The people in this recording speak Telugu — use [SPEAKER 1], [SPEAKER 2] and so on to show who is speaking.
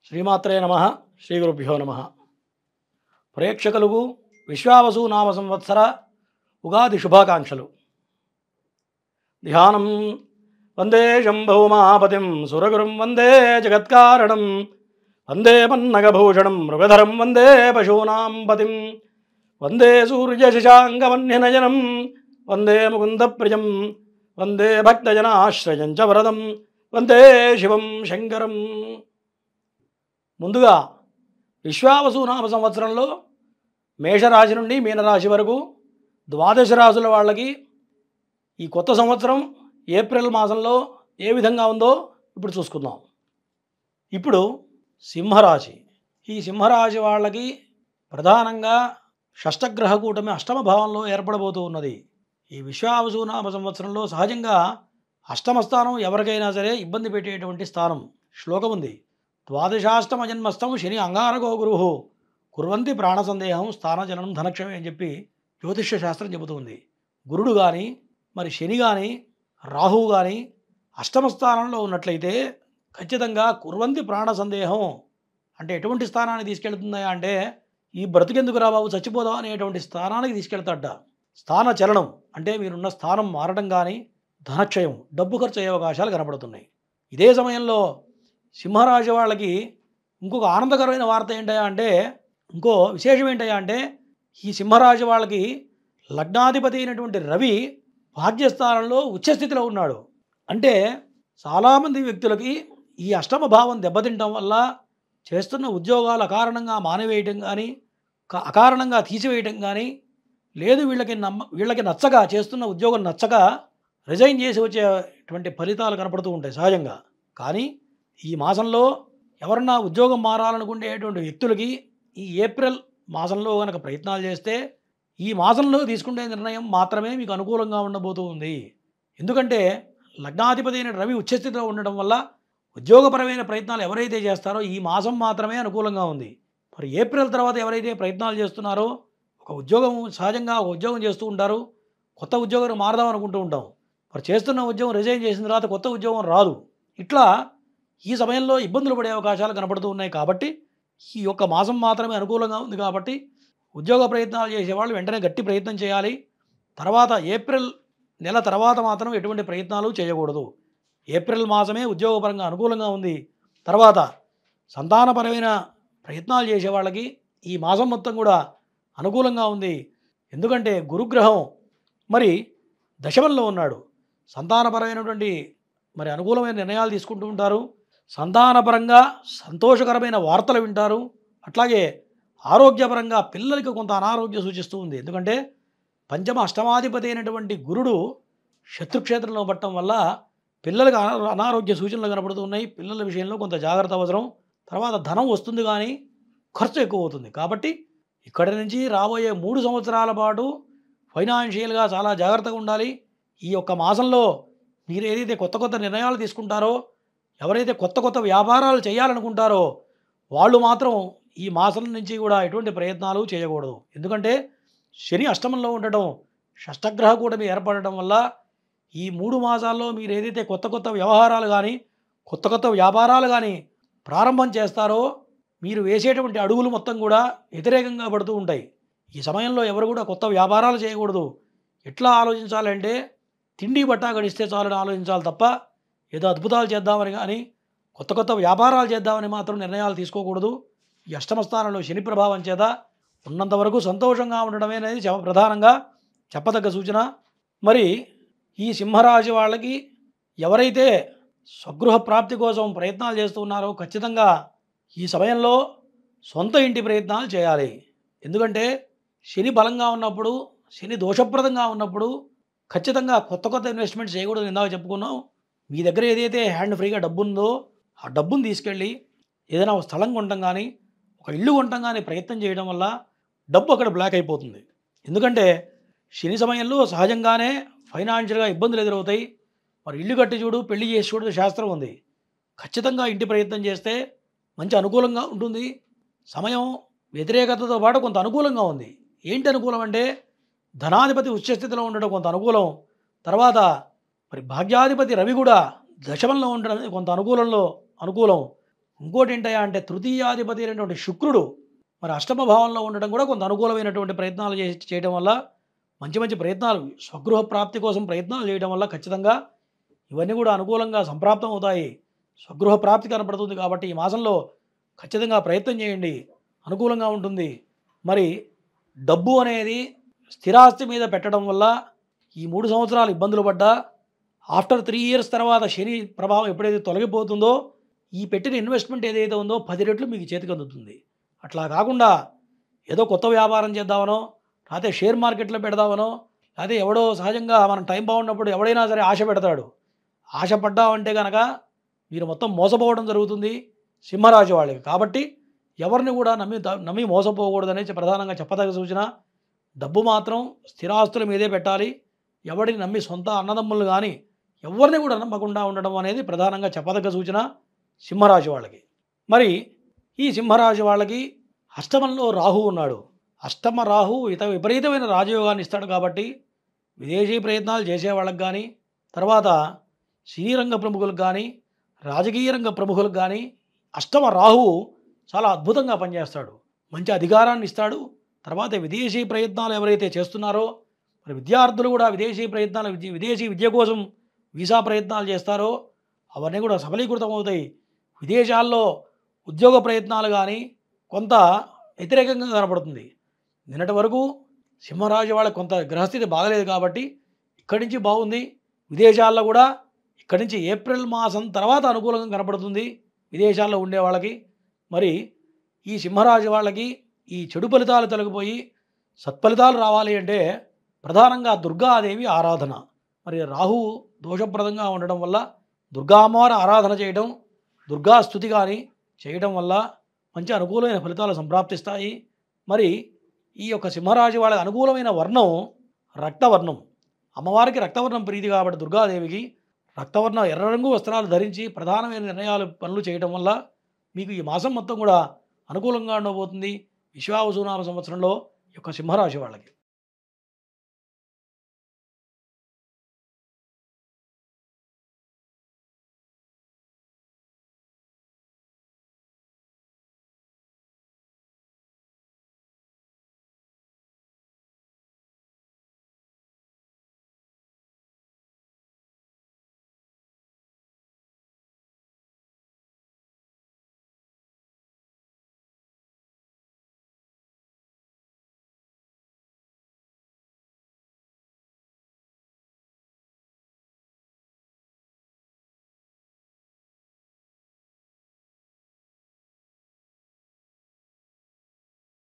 [SPEAKER 1] శ్రీమాత్రే నమ. శ్రీ గురుభ్యో నమ. ప్రేక్షకులకు విశ్వావసు నామ సంవత్సర ఉగాది శుభాకాంక్షలు. ధ్యానం వందే శంభౌమాపతిం సురగురుం వందే జగత్కారణం వందే పన్నగభూషణం మృగధరం వందే పశూనాం పతిం వందే సూర్యశశాంగమన్యనయనం వందే ముకుందప్రియం వందే భక్తజనాశ్రయం చ వరదం వందే శివం శంకరం. ముందుగా విశ్వావసు నామ సంవత్సరంలో మేషరాశి నుండి మీనరాశి వరకు ద్వాదశ రాశుల వాళ్ళకి ఈ కొత్త సంవత్సరం ఏప్రిల్ మాసంలో ఏ విధంగా ఉందో ఇప్పుడు చూసుకుందాం. ఇప్పుడు సింహరాశి. ఈ సింహరాశి వాళ్ళకి ప్రధానంగా షష్టగ్రహ కూటమి అష్టమ భావంలో ఏర్పడబోతూ ఉన్నది. ఈ విశ్వావసు నామ సంవత్సరంలో సహజంగా అష్టమ స్థానం ఎవరికైనా సరే ఇబ్బంది పెట్టేటువంటి స్థానం. శ్లోకం ఉంది, ద్వాదశాష్టమ జన్మస్థం శని అంగారగో గురు కుర్వంతి ప్రాణ సందేహం స్థానజనం ధనక్షమే అని చెప్పి జ్యోతిష్య శాస్త్రం చెబుతుంది. గురుడు కానీ మరి శని కానీ రాహువు కానీ అష్టమ స్థానంలో ఉన్నట్లయితే ఖచ్చితంగా కుర్వంతి ప్రాణ సందేహం అంటే ఎటువంటి స్థానాన్ని తీసుకెళ్తుందా అంటే ఈ బ్రతికెందుకు రా బాబు చచ్చిపోదాం అనేటువంటి స్థానానికి తీసుకెళ్తాడ. స్థాన చలనం అంటే మీరున్న స్థానం మారడం కానీ ధనక్షయం డబ్బు ఖర్చు అయ్యే అవకాశాలు కనబడుతున్నాయి. ఇదే సమయంలో సింహరాశి వాళ్ళకి ఇంకొక ఆనందకరమైన వార్త ఏంటయ్యా అంటే ఇంకో విశేషం ఏంటయ్యా అంటే ఈ సింహరాశి వాళ్ళకి లగ్నాధిపతి అయినటువంటి రవి భాగ్యస్థానంలో ఉచ్చస్థితిలో ఉన్నాడు. అంటే చాలామంది వ్యక్తులకి ఈ అష్టమ భావం దెబ్బతింటం వల్ల చేస్తున్న ఉద్యోగాలు అకారణంగా మానివేయటం కానీ అకారణంగా తీసివేయటం కానీ లేదు వీళ్ళకి నచ్చక చేస్తున్న ఉద్యోగం నచ్చక రిజైన్ చేసి వచ్చేటువంటి ఫలితాలు కనపడుతూ ఉంటాయి సహజంగా. కానీ ఈ మాసంలో ఎవరన్నా ఉద్యోగం మారాలనుకునేటువంటి వ్యక్తులకి ఈ ఏప్రిల్ మాసంలో కనుక ప్రయత్నాలు చేస్తే ఈ మాసంలో తీసుకునే నిర్ణయం మాత్రమే మీకు అనుకూలంగా ఉండబోతూ ఉంది. ఎందుకంటే లగ్నాధిపతి అయిన రవి ఉచ్చస్థితిలో ఉండడం వల్ల ఉద్యోగపరమైన ప్రయత్నాలు ఎవరైతే చేస్తారో ఈ మాసం మాత్రమే అనుకూలంగా ఉంది. మరి ఏప్రిల్ తర్వాత ఎవరైతే ప్రయత్నాలు చేస్తున్నారో ఒక ఉద్యోగం సహజంగా ఒక ఉద్యోగం చేస్తూ ఉంటారు, కొత్త ఉద్యోగం మారదాం అనుకుంటూ ఉంటాం. మరి చేస్తున్న ఉద్యోగం రిజైన్ చేసిన తర్వాత కొత్త ఉద్యోగం రాదు. ఇట్లా ఈ సమయంలో ఇబ్బందులు పడే అవకాశాలు కనపడుతూ ఉన్నాయి. కాబట్టి ఈ యొక్క మాసం మాత్రమే అనుకూలంగా ఉంది. కాబట్టి ఉద్యోగ ప్రయత్నాలు చేసేవాళ్ళు వెంటనే గట్టి ప్రయత్నం చేయాలి. తర్వాత ఏప్రిల్ నెల తర్వాత మాత్రం ఎటువంటి ప్రయత్నాలు చేయకూడదు. ఏప్రిల్ మాసమే ఉద్యోగపరంగా అనుకూలంగా ఉంది. తర్వాత సంతానపరమైన ప్రయత్నాలు చేసే వాళ్ళకి ఈ మాసం మొత్తం కూడా అనుకూలంగా ఉంది. ఎందుకంటే గురుగ్రహం మరి దశమంలో ఉన్నాడు. సంతానపరమైనటువంటి మరి అనుకూలమైన నిర్ణయాలు తీసుకుంటూ ఉంటారు. సంతానపరంగా సంతోషకరమైన వార్తలు వింటారు. అట్లాగే ఆరోగ్యపరంగా పిల్లలకి కొంత అనారోగ్యం సూచిస్తూ ఉంది. ఎందుకంటే పంచమ అష్టమాధిపతి అయినటువంటి గురుడు శత్రుక్షేత్రంలో పట్టడం వల్ల పిల్లలకు అనారోగ్య సూచనలు కనపడుతూ ఉన్నాయి. పిల్లల విషయంలో కొంత జాగ్రత్త అవసరం. తర్వాత ధనం వస్తుంది కానీ ఖర్చు ఎక్కువ అవుతుంది. కాబట్టి ఇక్కడి నుంచి రాబోయే 3 సంవత్సరాల పాటు ఫైనాన్షియల్గా చాలా జాగ్రత్తగా ఉండాలి. ఈ యొక్క మాసంలో మీరు ఏదైతే కొత్త కొత్త నిర్ణయాలు తీసుకుంటారో, ఎవరైతే కొత్త కొత్త వ్యాపారాలు చేయాలనుకుంటారో వాళ్ళు మాత్రం ఈ మాసం నుంచి కూడా ఎటువంటి ప్రయత్నాలు చేయకూడదు. ఎందుకంటే శని అష్టమంలో ఉండటం, షష్టగ్రహ కూటమి ఏర్పడటం వల్ల ఈ 3 మాసాల్లో మీరు ఏదైతే కొత్త కొత్త వ్యవహారాలు కానీ కొత్త కొత్త వ్యాపారాలు కానీ ప్రారంభం చేస్తారో మీరు వేసేటువంటి అడుగులు మొత్తం కూడా వ్యతిరేకంగా పడుతూ ఉంటాయి. ఈ సమయంలో ఎవరు కూడా కొత్త వ్యాపారాలు చేయకూడదు. ఎట్లా ఆలోచించాలంటే తిండి బట్ట గడిస్తే చాలని ఆలోచించాలి తప్ప ఏదో అద్భుతాలు చేద్దామని కానీ కొత్త కొత్త వ్యాపారాలు చేద్దామని మాత్రం నిర్ణయాలు తీసుకోకూడదు. ఈ అష్టమ స్థానంలో శని ప్రభావం చేత ఉన్నంతవరకు సంతోషంగా ఉండడమే అనేది ప్రధానంగా చెప్పదగ్గ సూచన. మరి ఈ సింహరాశి వాళ్ళకి ఎవరైతే స్వగృహ ప్రాప్తి కోసం ప్రయత్నాలు చేస్తున్నారో ఖచ్చితంగా ఈ సమయంలో సొంత ఇంటి ప్రయత్నాలు చేయాలి. ఎందుకంటే శని బలంగా ఉన్నప్పుడు, శని దోషప్రదంగా ఉన్నప్పుడు ఖచ్చితంగా కొత్త కొత్త ఇన్వెస్ట్మెంట్స్ చేయకూడదు. ఇందాక చెప్పుకున్నాం. మీ దగ్గర ఏదైతే హ్యాండ్ ఫ్రీగా డబ్బు ఉందో ఆ డబ్బును తీసుకెళ్ళి ఏదైనా ఒక స్థలం కొనటం కానీ ఒక ఇల్లు కొనటం కానీ ప్రయత్నం చేయడం వల్ల డబ్బు అక్కడ బ్లాక్ అయిపోతుంది. ఎందుకంటే శని సమయంలో సహజంగానే ఫైనాన్షియల్గా ఇబ్బందులు ఎదురవుతాయి. మరి ఇల్లు కట్టి చూడు, పెళ్లి చేసి చూడు శాస్త్రం ఉంది. ఖచ్చితంగా ఇంటి ప్రయత్నం చేస్తే మంచి అనుకూలంగా ఉంటుంది. సమయం వ్యతిరేకతతో పాటు కొంత అనుకూలంగా ఉంది. ఏంటి అనుకూలం అంటే ధనాధిపతి ఉచ్చస్థితిలో ఉండడం కొంత అనుకూలం. తర్వాత మరి భాగ్యాధిపతి రవి కూడా దశమంలో ఉండడం కొంత అనుకూలం. ఇంకోటి ఏంటయ్యా అంటే తృతీయాధిపతి అయినటువంటి శుక్రుడు మరి అష్టమ భావంలో ఉండడం కూడా కొంత అనుకూలమైనటువంటి ప్రయత్నాలు చేయడం వల్ల మంచి మంచి ప్రయత్నాలు స్వగృహ ప్రాప్తి కోసం ప్రయత్నాలు చేయడం వల్ల ఖచ్చితంగా ఇవన్నీ కూడా అనుకూలంగా సంప్రాప్తం అవుతాయి. స్వగృహ ప్రాప్తి కనపడుతుంది కాబట్టి ఈ మాసంలో ఖచ్చితంగా ప్రయత్నం చేయండి, అనుకూలంగా ఉంటుంది. మరి డబ్బు అనేది స్థిరాస్తి మీద పెట్టడం వల్ల ఈ 3 సంవత్సరాలు ఇబ్బందులు పడ్డా ఆఫ్టర్ 3 ఇయర్స్ తర్వాత శని ప్రభావం ఎప్పుడైతే తొలగిపోతుందో ఈ పెట్టిన ఇన్వెస్ట్మెంట్ ఏదైతే ఉందో 10 రెట్లు మీకు చేతికి అందుతుంది. అట్లా కాకుండా ఏదో కొత్త వ్యాపారం చేద్దామనో, లేకపోతే షేర్ మార్కెట్లో పెడదామనో, లేకపోతే ఎవడో సహజంగా మనం టైం బాగున్నప్పుడు ఎవడైనా సరే ఆశ పెడతాడు. ఆశ పడ్డామంటే కనుక మీరు మొత్తం మోసపోవడం జరుగుతుంది సింహరాశి వాళ్ళకి. కాబట్టి ఎవరిని కూడా నమ్మి మోసపోకూడదనే ప్రధానంగా చెప్పదగ్గ సూచన. డబ్బు మాత్రం స్థిరాస్తుల మీదే పెట్టాలి. ఎవరిని నమ్మి సొంత అన్నదమ్ములు కానీ ఎవరిని కూడా నమ్మకుండా ఉండడం అనేది ప్రధానంగా చెప్పదగ్గ సూచన సింహరాశి వాళ్ళకి. మరి ఈ సింహరాశి వాళ్ళకి అష్టమంలో రాహు ఉన్నాడు. అష్టమ రాహు విపరీతమైన రాజయోగాన్ని ఇస్తాడు కాబట్టి విదేశీ ప్రయత్నాలు చేసే వాళ్ళకి కానీ, తర్వాత సినీ రంగ ప్రముఖులకు కానీ, రాజకీయ రంగ ప్రముఖులకు కానీ అష్టమ రాహువు చాలా అద్భుతంగా పనిచేస్తాడు. మంచి అధికారాన్ని ఇస్తాడు. తర్వాత విదేశీ ప్రయత్నాలు ఎవరైతే చేస్తున్నారో మరి విద్యార్థులు కూడా విదేశీ విద్య కోసం వీసా ప్రయత్నాలు చేస్తారో అవన్నీ కూడా సఫలీకృతం అవుతాయి. విదేశాల్లో ఉద్యోగ ప్రయత్నాలు కానీ కొంత వ్యతిరేకంగా కనపడుతుంది. నిన్నటి వరకు సింహరాశి వాళ్ళకి కొంత గ్రహస్థితి బాగలేదు కాబట్టి ఇక్కడి నుంచి బాగుంది. విదేశాల్లో కూడా ఇక్కడి నుంచి ఏప్రిల్ మాసం తర్వాత అనుకూలంగా కనపడుతుంది విదేశాల్లో ఉండే వాళ్ళకి. మరి ఈ సింహరాశి వాళ్ళకి ఈ చెడు ఫలితాలు తొలగిపోయి సత్ఫలితాలు రావాలి అంటే ప్రధానంగా దుర్గాదేవి ఆరాధన. మరి రాహువు దోషప్రదంగా ఉండడం వల్ల దుర్గా అమ్మవారి ఆరాధన చేయడం, దుర్గా స్తుతి కానీ చేయడం వల్ల మంచి అనుకూలమైన ఫలితాలు సంప్రాప్తిస్తాయి. మరి ఈ యొక్క సింహరాశి వాళ్ళకి అనుకూలమైన వర్ణం రక్తవర్ణం. అమ్మవారికి రక్తవర్ణం ప్రీతి కాబట్టి దుర్గాదేవికి రక్తవర్ణ ఎర్ర రంగు వస్త్రాలు ధరించి ప్రధానమైన పనులు చేయడం వల్ల మీకు ఈ మాసం మొత్తం కూడా అనుకూలంగా ఉండబోతుంది విశ్వావసునామ సంవత్సరంలో యొక్క సింహరాశి వాళ్ళకి.